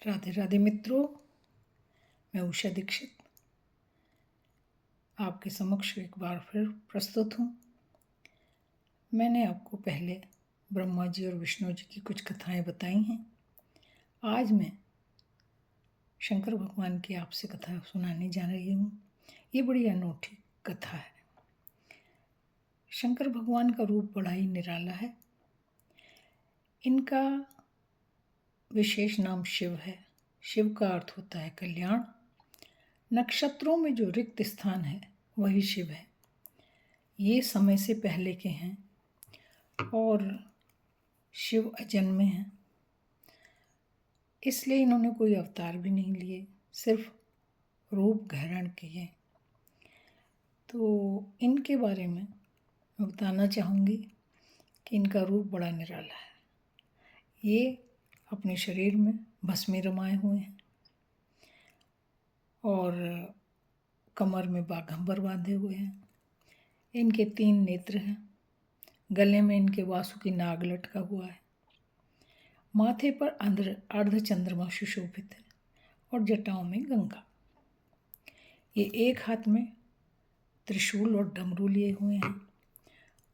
राधे राधे मित्रों, मैं उषा दीक्षित आपके समक्ष एक बार फिर प्रस्तुत हूँ। मैंने आपको पहले ब्रह्मा जी और विष्णु जी की कुछ कथाएं बताई हैं। आज मैं शंकर भगवान की आपसे कथा सुनाने जा रही हूँ। ये बड़ी अनोखी कथा है। शंकर भगवान का रूप बड़ा ही निराला है। इनका विशेष नाम शिव है। शिव का अर्थ होता है कल्याण। नक्षत्रों में जो रिक्त स्थान है वही शिव है। ये समय से पहले के हैं और शिव अजन्मे हैं, इसलिए इन्होंने कोई अवतार भी नहीं लिए, सिर्फ रूप धारण किए। तो इनके बारे में मैं बताना चाहूँगी कि इनका रूप बड़ा निराला है। ये अपने शरीर में भस्मी रमाए हुए हैं और कमर में बाघंबर बांधे हुए हैं। इनके 3 नेत्र हैं। गले में इनके वासुकी नाग लटका हुआ है। माथे पर अर्ध चंद्रमा सुशोभित है और जटाओं में गंगा। ये एक हाथ में त्रिशूल और डमरू लिए हुए हैं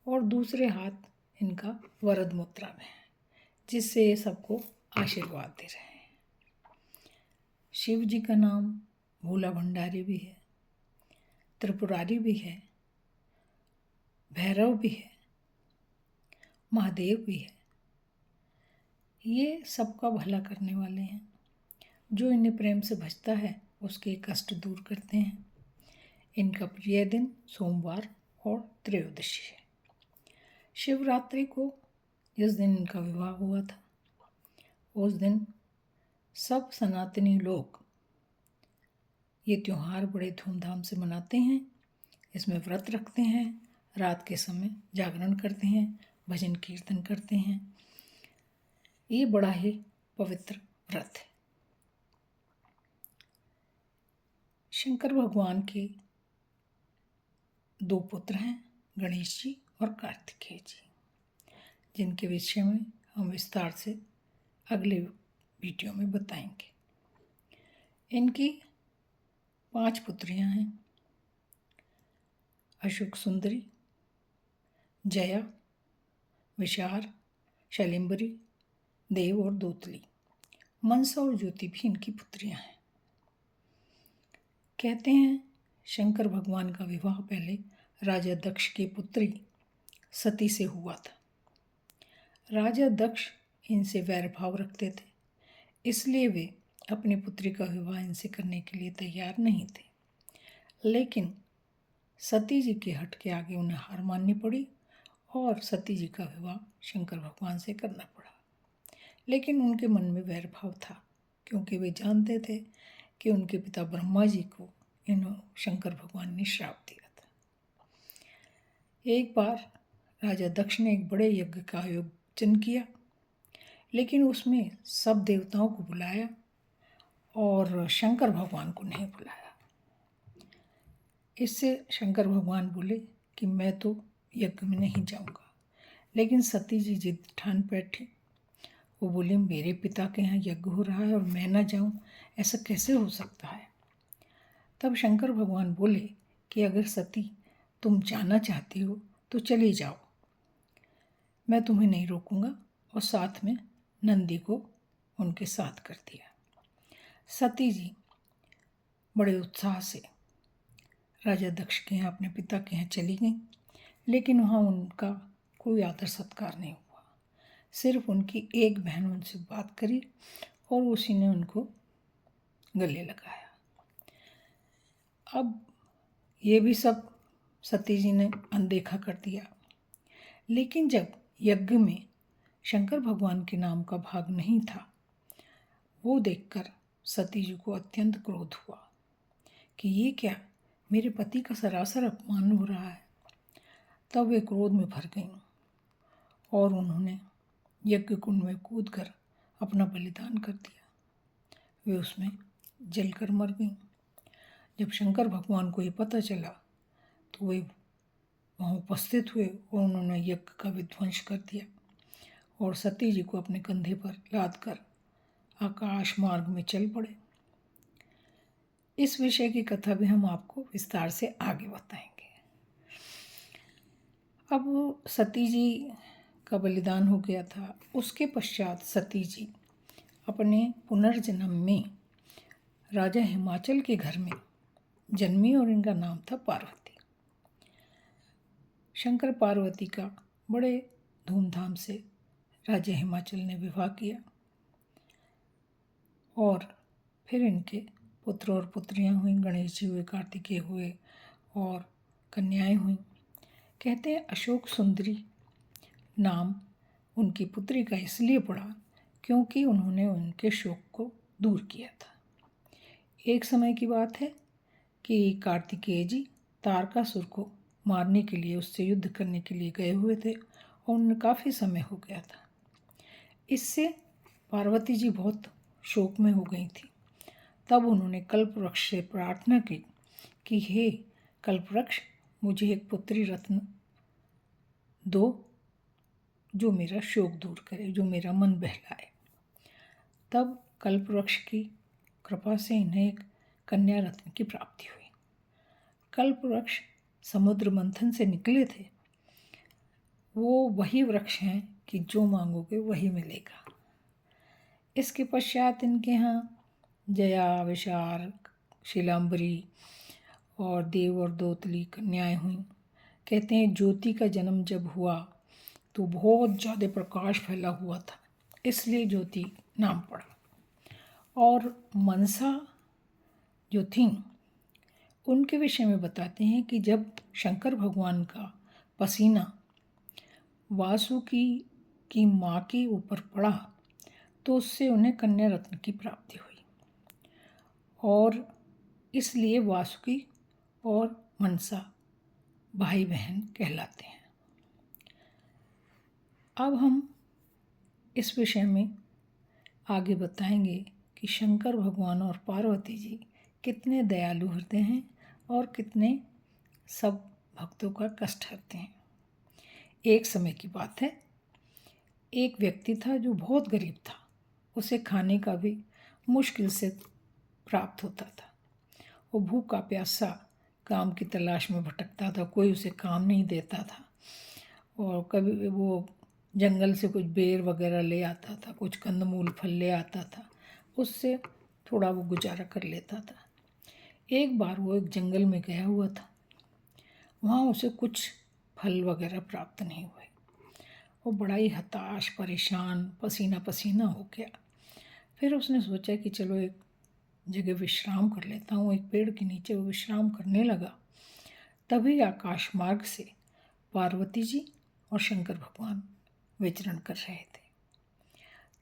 और दूसरे हाथ इनका वरद मुद्रा में है, जिससे ये सबको आशीर्वाद दे रहे हैं। शिव जी का नाम भोला भंडारी भी है, त्रिपुरारी भी है, भैरव भी है, महादेव भी है। ये सबका भला करने वाले हैं। जो इन्हें प्रेम से भजता है उसके कष्ट दूर करते हैं। इनका प्रिय दिन सोमवार और त्रयोदशी है। शिवरात्रि को जिस दिन इनका विवाह हुआ था, उस दिन सब सनातनी लोग ये त्यौहार बड़े धूमधाम से मनाते हैं। इसमें व्रत रखते हैं, रात के समय जागरण करते हैं, भजन कीर्तन करते हैं। ये बड़ा ही पवित्र व्रत है। शंकर भगवान के 2 पुत्र हैं, गणेश जी और कार्तिकेय जी, जिनके विषय में हम विस्तार से अगले वीडियो में बताएंगे। इनकी 5 पुत्रियां हैं, अशोक सुंदरी, जया, विशार, शैलिंबरी, देव और दूतली। मनसा और ज्योति भी इनकी पुत्रियां हैं। कहते हैं शंकर भगवान का विवाह पहले राजा दक्ष की पुत्री सती से हुआ था। राजा दक्ष इनसे वैर भाव रखते थे, इसलिए वे अपनी पुत्री का विवाह इनसे करने के लिए तैयार नहीं थे। लेकिन सती जी के हट के आगे उन्हें हार माननी पड़ी और सती जी का विवाह शंकर भगवान से करना पड़ा। लेकिन उनके मन में वैर भाव था, क्योंकि वे जानते थे कि उनके पिता ब्रह्मा जी को शंकर भगवान ने श्राप दिया था। एक बार राजा दक्ष ने एक बड़े यज्ञ का आयोजन किया, लेकिन उसमें सब देवताओं को बुलाया और शंकर भगवान को नहीं बुलाया। इससे शंकर भगवान बोले कि मैं तो यज्ञ में नहीं जाऊंगा। लेकिन सती जी जिद ठान बैठी। वो बोले, मेरे पिता के यहाँ यज्ञ हो रहा है और मैं ना जाऊं, ऐसा कैसे हो सकता है? तब शंकर भगवान बोले कि अगर सती तुम जाना चाहती हो तो चली जाओ, मैं तुम्हें नहीं रोकूंगा। और साथ में नंदी को उनके साथ कर दिया। सती जी बड़े उत्साह से राजा दक्ष के यहाँ अपने पिता के यहाँ चली गई, लेकिन वहाँ उनका कोई आदर सत्कार नहीं हुआ। सिर्फ उनकी एक बहन उनसे बात करी और उसी ने उनको गले लगाया। अब ये भी सब सती जी ने अनदेखा कर दिया। लेकिन जब यज्ञ में शंकर भगवान के नाम का भाग नहीं था, वो देखकर सती जी को अत्यंत क्रोध हुआ कि ये क्या, मेरे पति का सरासर अपमान हो रहा है। तब वे क्रोध में भर गईं और उन्होंने यज्ञ कुंड में कूदकर अपना बलिदान कर दिया। वे उसमें जलकर मर गईं। जब शंकर भगवान को ये पता चला तो वे वहाँ उपस्थित हुए और उन्होंने यज्ञ का विध्वंस कर दिया और सती जी को अपने कंधे पर लाद कर आकाश मार्ग में चल पड़े। इस विषय की कथा भी हम आपको विस्तार से आगे बताएंगे। अब सती जी का बलिदान हो गया था। उसके पश्चात सती जी अपने पुनर्जन्म में राजा हिमाचल के घर में जन्मी और इनका नाम था पार्वती। शंकर पार्वती का बड़े धूमधाम से राजा हिमाचल ने विवाह किया और फिर इनके पुत्र और पुत्रियां हुई। गणेश जी हुए, कार्तिकेय हुए और कन्याएं हुई। कहते हैं अशोक सुंदरी नाम उनकी पुत्री का इसलिए पड़ा क्योंकि उन्होंने उनके शोक को दूर किया था। एक समय की बात है कि कार्तिकेय जी तारकासुर को मारने के लिए, उससे युद्ध करने के लिए गए हुए थे और उन्हें काफ़ी समय हो गया था। इससे पार्वती जी बहुत शोक में हो गई थी। तब उन्होंने कल्पवृक्ष से प्रार्थना की कि हे कल्पवृक्ष, मुझे एक पुत्री रत्न दो जो मेरा शोक दूर करे, जो मेरा मन बहलाए। तब कल्पवृक्ष की कृपा से इन्हें एक कन्या रत्न की प्राप्ति हुई। कल्पवृक्ष समुद्र मंथन से निकले थे। वो वही वृक्ष हैं कि जो मांगोगे वही मिलेगा। इसके पश्चात इनके यहाँ जया, विशाल, शीलांबरी और देव और दोतली कन्याएं हुई। कहते हैं ज्योति का जन्म जब हुआ तो बहुत ज़्यादा प्रकाश फैला हुआ था, इसलिए ज्योति नाम पड़ा। और मनसा जो थी उनके विषय में बताते हैं कि जब शंकर भगवान का पसीना वासुकी की माँ के ऊपर पड़ा तो उससे उन्हें कन्या रत्न की प्राप्ति हुई और इसलिए वासुकी और मनसा भाई बहन कहलाते हैं। अब हम इस विषय में आगे बताएंगे कि शंकर भगवान और पार्वती जी कितने दयालु हृदय हैं और कितने सब भक्तों का कष्ट हरते हैं। एक समय की बात है, एक व्यक्ति था जो बहुत गरीब था। उसे खाने का भी मुश्किल से प्राप्त होता था। वो भूखा प्यासा काम की तलाश में भटकता था, कोई उसे काम नहीं देता था। और कभी वो जंगल से कुछ बेर वगैरह ले आता था, कुछ कंदमूल फल ले आता था, उससे थोड़ा वो गुजारा कर लेता था। एक बार वो एक जंगल में गया हुआ था। वहाँ उसे कुछ फल वगैरह प्राप्त नहीं हुए। वो बड़ा ही हताश, परेशान, पसीना पसीना हो गया। फिर उसने सोचा कि चलो एक जगह विश्राम कर लेता हूँ। एक पेड़ के नीचे वो विश्राम करने लगा। तभी आकाश मार्ग से पार्वती जी और शंकर भगवान विचरण कर रहे थे।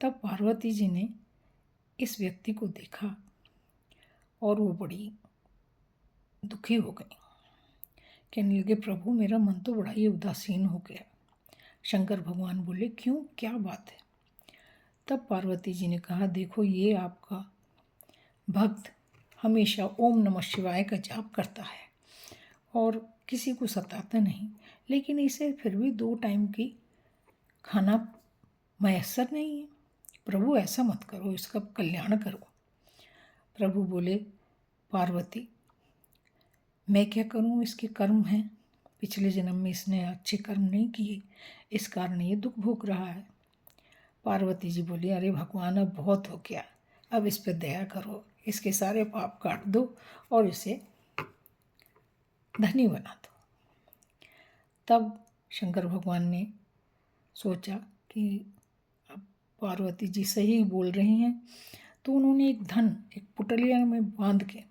तब पार्वती जी ने इस व्यक्ति को देखा और वो बड़ी दुखी हो गई। कहने लगे, प्रभु मेरा मन तो बड़ा ही उदासीन हो गया। शंकर भगवान बोले, क्यों, क्या बात है? तब पार्वती जी ने कहा, देखो ये आपका भक्त हमेशा ओम नमः शिवाय का जाप करता है और किसी को सताता नहीं, लेकिन इसे फिर भी 2 टाइम की खाना मयस्सर नहीं है। प्रभु ऐसा मत करो, इसका कल्याण करो। प्रभु बोले, पार्वती मैं क्या करूं, इसके कर्म हैं। पिछले जन्म में इसने अच्छे कर्म नहीं किए, इस कारण ये दुख भोग रहा है। पार्वती जी बोली, अरे भगवान अब बहुत हो गया, अब इस पर दया करो, इसके सारे पाप काट दो और इसे धनी बना दो। तब शंकर भगवान ने सोचा कि अब पार्वती जी सही बोल रही हैं, तो उन्होंने एक धन एक पुटलिया में बांध के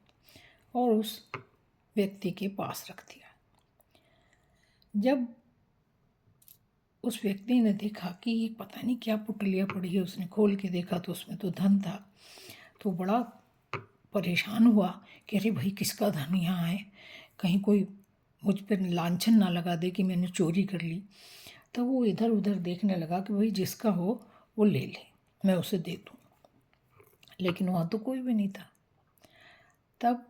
और उस व्यक्ति के पास रख दिया। जब उस व्यक्ति ने देखा कि ये पता नहीं क्या पुटलिया पड़ी है, उसने खोल के देखा तो उसमें तो धन था। तो बड़ा परेशान हुआ कि अरे भाई किसका धन यहाँ है, कहीं कोई मुझ पर लांछन ना लगा दे कि मैंने चोरी कर ली। तब वो इधर उधर देखने लगा कि भाई जिसका हो वो ले ले, मैं उसे दे दूँ। लेकिन वहाँ तो कोई भी नहीं था। तब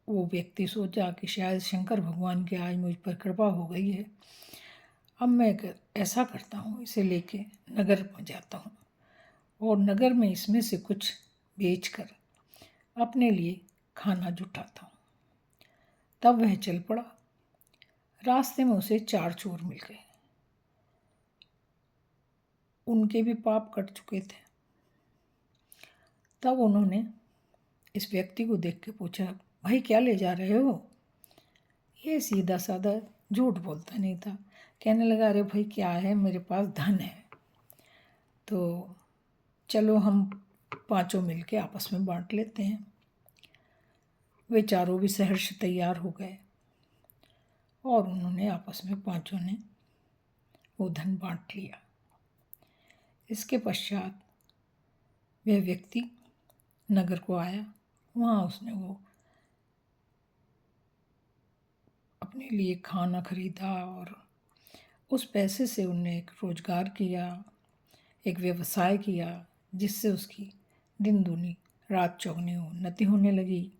वो व्यक्ति सोचा कि शायद शंकर भगवान की आज मुझ पर कृपा हो गई है, अब मैं ऐसा करता हूँ, इसे लेके नगर में जाता हूँ और नगर में इसमें से कुछ बेचकर अपने लिए खाना जुटाता हूँ। तब वह चल पड़ा। रास्ते में उसे 4 चोर मिल गए। उनके भी पाप कट चुके थे। तब उन्होंने इस व्यक्ति को देख के पूछा, भाई क्या ले जा रहे हो? ये सीधा साधा झूठ बोलता नहीं था। कहने लगा, अरे भाई क्या है, मेरे पास धन है, तो चलो हम पांचों मिलके आपस में बांट लेते हैं। वे चारों भी सहर्ष तैयार हो गए और उन्होंने आपस में पांचों ने वो धन बांट लिया। इसके पश्चात वह व्यक्ति नगर को आया। वहाँ उसने वो अपने लिए खाना खरीदा और उस पैसे से उनने एक रोजगार किया, एक व्यवसाय किया, जिससे उसकी दिन दूनी रात चौगुनी उन्नति होने लगी।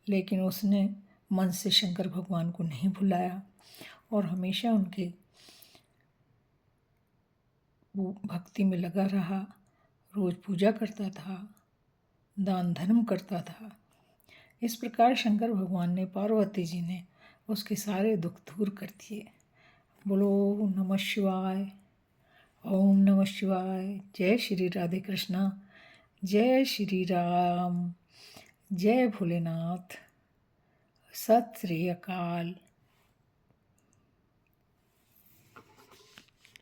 लेकिन उसने मन से शंकर भगवान को नहीं भुलाया और हमेशा उनके वो भक्ति में लगा रहा। रोज पूजा करता था, दान धर्म करता था। इस प्रकार शंकर भगवान ने, पार्वती जी ने उसके सारे दुख दूर कर दिए। बोलो नमः शिवाय। ओम नमः शिवाय। जय श्री राधे कृष्णा। जय श्री राम। जय भोलेनाथ। सत श्री अकाल।